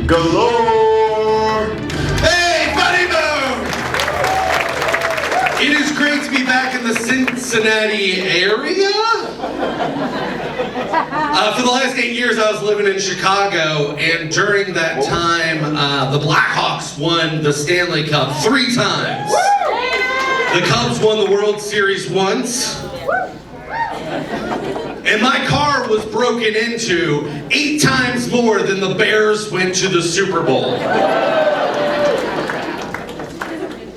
Glore! Hey, Buddy Bone! It is great to be back in the Cincinnati area. For the last 8 years, I was living in Chicago, and during that time, the Blackhawks won the Stanley Cup 3 times. The Cubs won the World Series once. And my car was broken into 8 times more than the Bears went to the Super Bowl.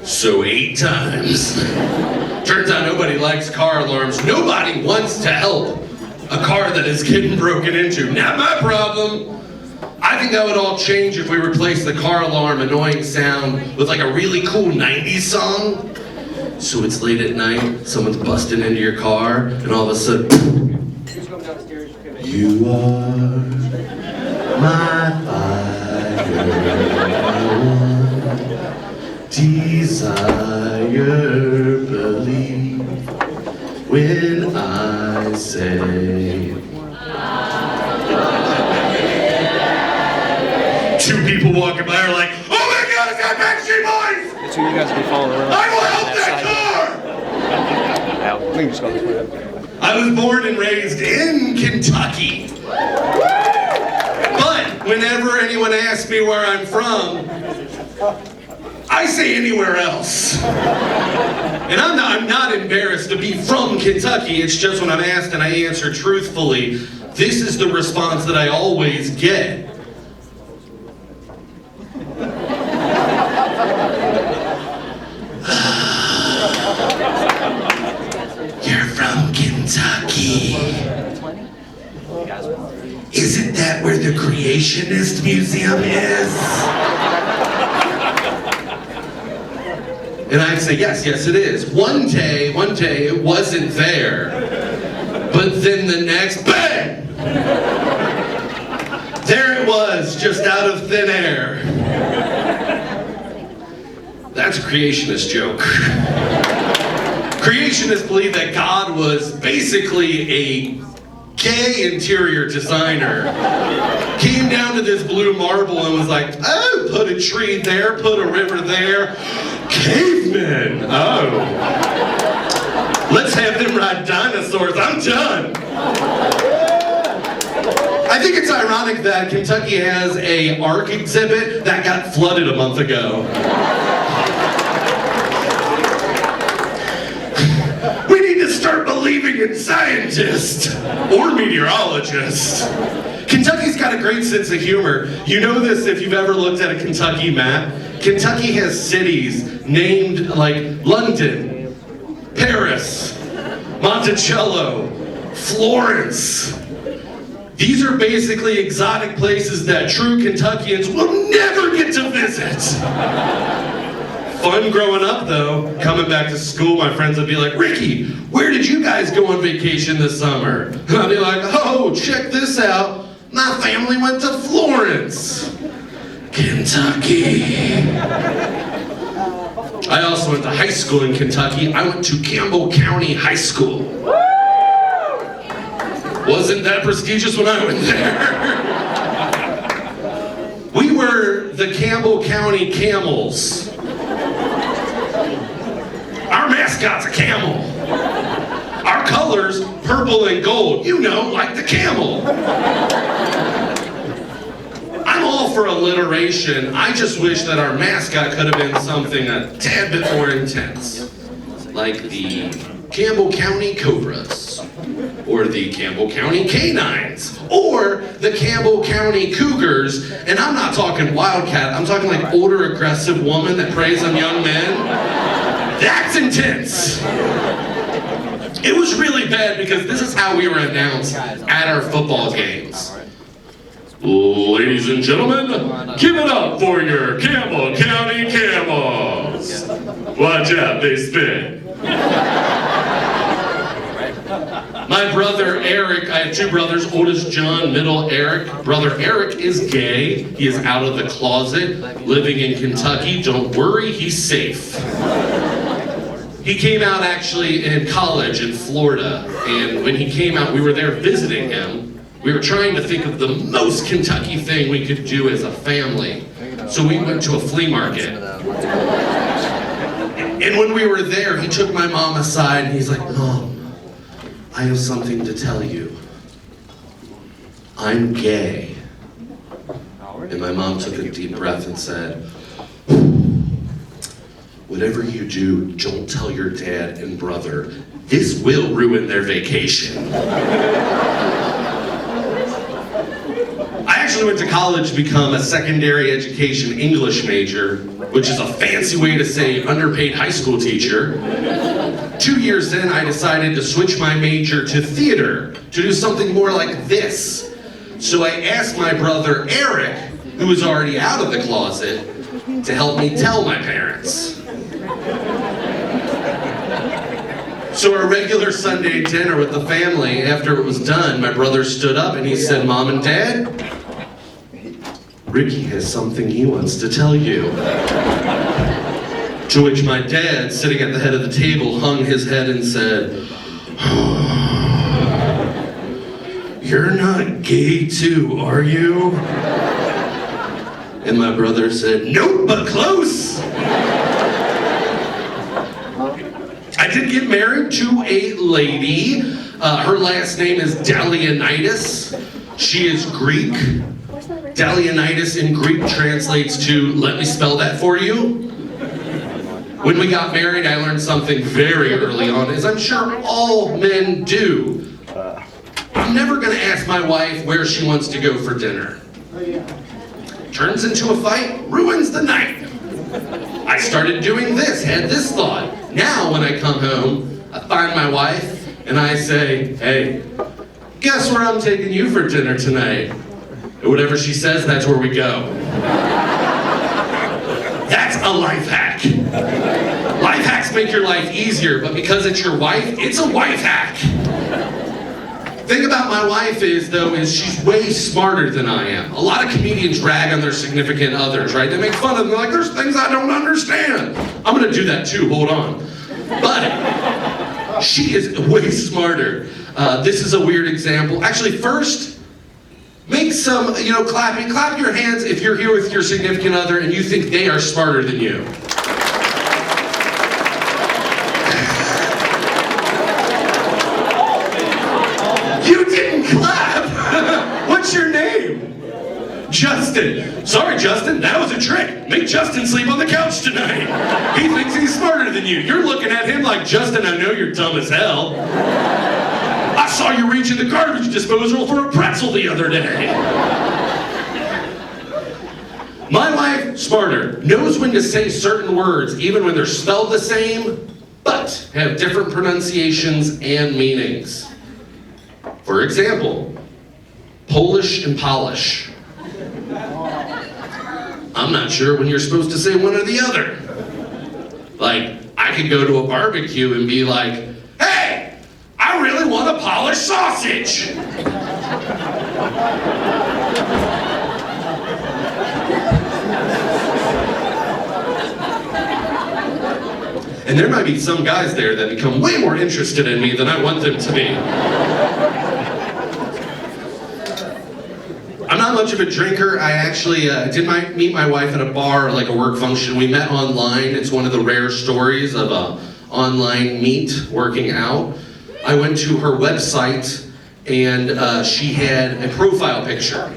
So 8 times. Turns out nobody likes car alarms. Nobody wants to help a car that is getting broken into. Not my problem. I think that would all change if we replaced the car alarm annoying sound with like a really cool 90s song. So it's late at night, someone's busting into your car, and all of a sudden, you are my fire, desire, believe when I say. 2 people walking by are like, oh my God, it's that Backstreet Boys! That's who you guys will be following around. I will help that car! We can just go this way. I was born and raised in Kentucky. But whenever anyone asks me where I'm from, I say anywhere else. And I'm not embarrassed to be from Kentucky. It's just when I'm asked and I answer truthfully, this is the response that I always get. You're from Kentucky. Isn't that where the Creationist Museum is? And I'd say, yes, it is. One day, it wasn't there. But then the next, bang! There it was, just out of thin air. That's a creationist joke. Creationists believe that God was basically a gay interior designer. Came down to this blue marble and was like, oh, put a tree there, put a river there. Cavemen, oh. Let's have them ride dinosaurs, I'm done. I think it's ironic that Kentucky has a Ark exhibit that got flooded a month ago. We need to start believing in scientists or meteorologists. Kentucky's got a great sense of humor. You know this if you've ever looked at a Kentucky map. Kentucky has cities named like London, Paris, Monticello, Florence. These are basically exotic places that true Kentuckians will never get to visit. Fun growing up though. Coming back to school, my friends would be like, Ricky, where did you guys go on vacation this summer? And I'd be like, oh, check this out. My family went to Florence, Kentucky. I also went to high school in Kentucky. I went to Campbell County High School. Wasn't that prestigious when I went there. We were the Campbell County Camels. Our mascot's a camel. Our colors, purple and gold. You know, like the camel. I'm all for alliteration. I just wish that our mascot could have been something a tad bit more intense. Like the Campbell County Cobras. Or the Campbell County Canines. Or the Campbell County Cougars. And I'm not talking wildcat. I'm talking like older aggressive woman that preys on young men. That's intense. It was really bad because this is how we were announced at our football games. Ladies and gentlemen, give it up for your Campbell County Camels. Watch out, they spin. My brother Eric, I have 2 brothers, oldest John, middle Eric. Brother Eric is gay. He is out of the closet, living in Kentucky. Don't worry, he's safe. He came out actually in college in Florida, and when he came out, we were there visiting him. We were trying to think of the most Kentucky thing we could do as a family. So we went to a flea market. And when we were there, he took my mom aside and he's like, "Mom, I have something to tell you. I'm gay." And my mom took a deep breath and said, "Whatever you do, don't tell your dad and brother. This will ruin their vacation." I actually went to college to become a secondary education English major, which is a fancy way to say underpaid high school teacher. 2 years in, I decided to switch my major to theater, to do something more like this. So I asked my brother Eric, who was already out of the closet, to help me tell my parents. So our regular Sunday dinner with the family, after it was done, my brother stood up and he said, "Mom and Dad, Ricky has something he wants to tell you." To which my dad, sitting at the head of the table, hung his head and said, "You're not gay too, are you?" And my brother said, "Nope, but close." I did get married to a lady. Her last name is Dalianitis. She is Greek. Dalianitis in Greek translates to, let me spell that for you. When we got married, I learned something very early on, as I'm sure all men do. I'm never going to ask my wife where she wants to go for dinner. Turns into a fight, ruins the night. I started doing this, had this thought. Now when I come home, I find my wife and I say, "Hey, guess where I'm taking you for dinner tonight?" And whatever she says, that's where we go. That's a life hack. Life hacks make your life easier, but because it's your wife, it's a wife hack. Thing about my wife is she's way smarter than I am. A lot of comedians rag on their significant others, right? They make fun of them, they're like, "There's things I don't understand." I'm gonna do that too, hold on. But she is way smarter. This is a weird example. Actually, first, make some, clap your hands if you're here with your significant other and you think they are smarter than you. You didn't clap! What's your name? Justin. Sorry, Justin, that was a trick. Make Justin sleep on the couch tonight. He thinks he's smarter than you. You're looking at him like, "Justin, I know you're dumb as hell. I saw you reach in the garbage disposal for a pretzel the other day." My wife, smarter, knows when to say certain words, even when they're spelled the same, but have different pronunciations and meanings. For example, Polish and polish. I'm not sure when you're supposed to say one or the other. Like, I could go to a barbecue and be like, "Hey, I really want a Polish sausage." And there might be some guys there that become way more interested in me than I want them to be. I'm not much of a drinker. I actually did meet my wife at a bar, like a work function. We met online. It's one of the rare stories of a online meet working out. I went to her website and she had a profile picture.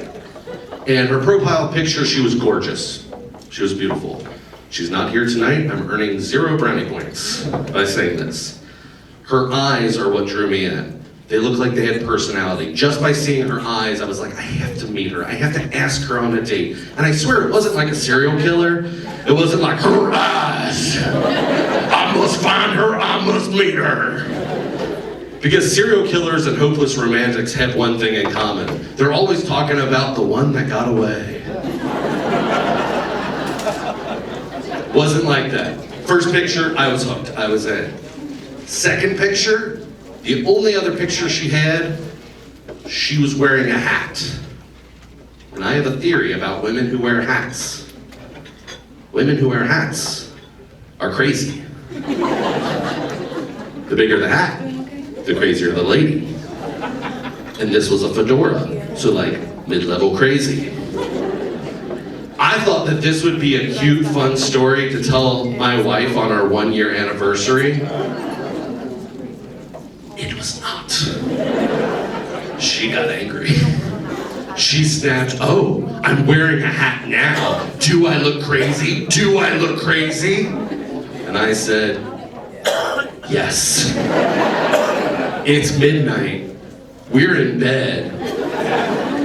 And her profile picture, she was gorgeous. She was beautiful. She's not here tonight. I'm earning 0 brownie points by saying this. Her eyes are what drew me in. They looked like they had personality. Just by seeing her eyes, I was like, I have to meet her. I have to ask her on a date. And I swear, it wasn't like a serial killer. It wasn't like, her eyes. I must find her. I must meet her. Because serial killers and hopeless romantics have one thing in common. They're always talking about the one that got away. Wasn't like that. First picture, I was hooked. I was in. Second picture, the only other picture she had, she was wearing a hat. And I have a theory about women who wear hats. Women who wear hats are crazy. The bigger the hat, the crazier the lady. and this was a fedora, so like mid-level crazy. I thought that this would be a cute, fun story to tell my wife on our 1-year anniversary. It was not. She got angry. She snapped, "Oh, I'm wearing a hat now. Do I look crazy? Do I look crazy?" And I said, "Yes. It's midnight. We're in bed.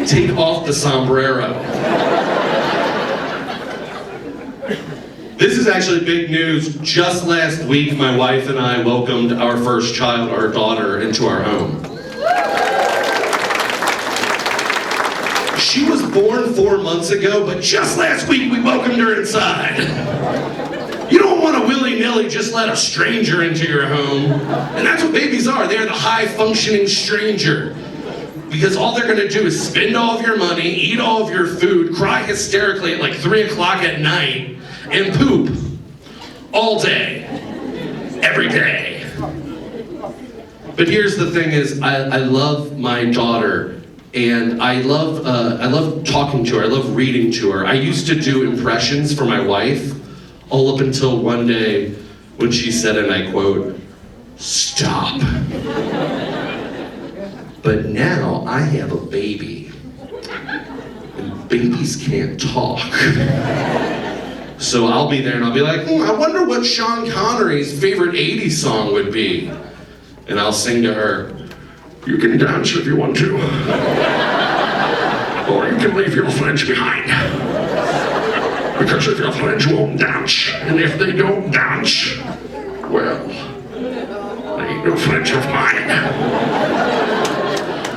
Take off the sombrero." This is actually big news. Just last week, my wife and I welcomed our first child, our daughter, into our home. She was born 4 months ago, but just last week we welcomed her inside. You don't want to willy-nilly just let a stranger into your home. And that's what babies are. They're the high-functioning stranger. Because all they're going to do is spend all of your money, eat all of your food, cry hysterically at like 3 o'clock at night, and poop all day, every day. But here's the thing is, I love my daughter, and I love talking to her, I love reading to her. I used to do impressions for my wife, all up until one day when she said, and I quote, "Stop." But now I have a baby, and babies can't talk. So I'll be there and I'll be like, I wonder what Sean Connery's favorite 80s song would be. And I'll sing to her, "You can dance if you want to. Or you can leave your friends behind. Because if your friends won't dance, and if they don't dance, well, they ain't no friends of mine."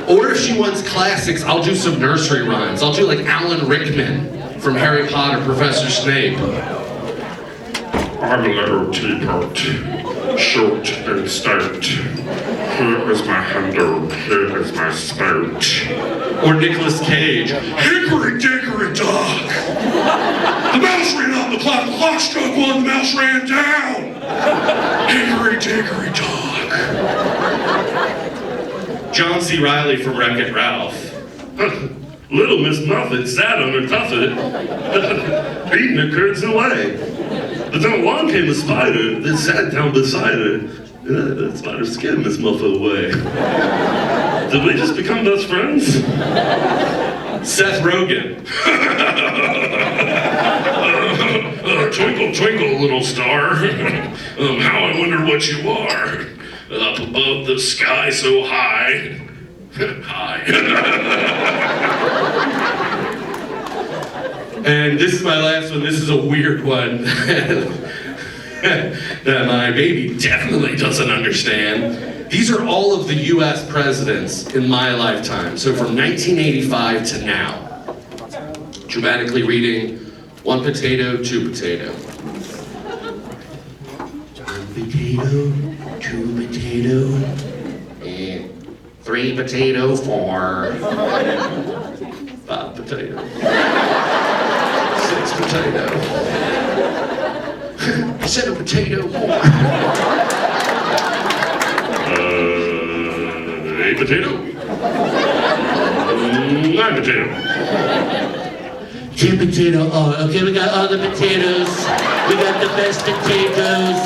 Or if she wants classics, I'll do some nursery rhymes. I'll do like Alan Rickman from Harry Potter, Professor Snape. "I'm a little teapot, short and stout. Here is my handle, here is my spout." Or Nicolas Cage, "Hickory dickory dock. The mouse ran up the clock struck one, the mouse ran down. Hickory dickory dock." John C. Reilly from Wreck-It Ralph. "Little Miss Muffet sat on her tuffet, eating her curds away. But then along came a spider that sat down beside her. That spider scared Miss Muffet away." Did we just become best friends? Seth Rogen. "Twinkle, twinkle, little star. How I wonder what you are. Up above the sky so high." Hi. And this is my last one. This is a weird one that my baby definitely doesn't understand. These are all of the US presidents in my lifetime. So from 1985 to now. Dramatically reading, 1 potato, 2 potato. 1 potato, 2 potato, and 3 potato, 4. 5 potato. 6 potato. 7 potato, more. 8 potato. 9 potato. 10 potato. Oh, okay, we got all the potatoes. We got the best potatoes.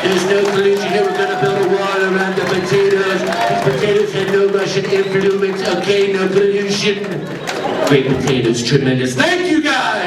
There's no collusion here. We're gonna build a wall around the potatoes. These potatoes had no Russian influence. Okay, no pollution. Great potatoes, tremendous. Thank you guys.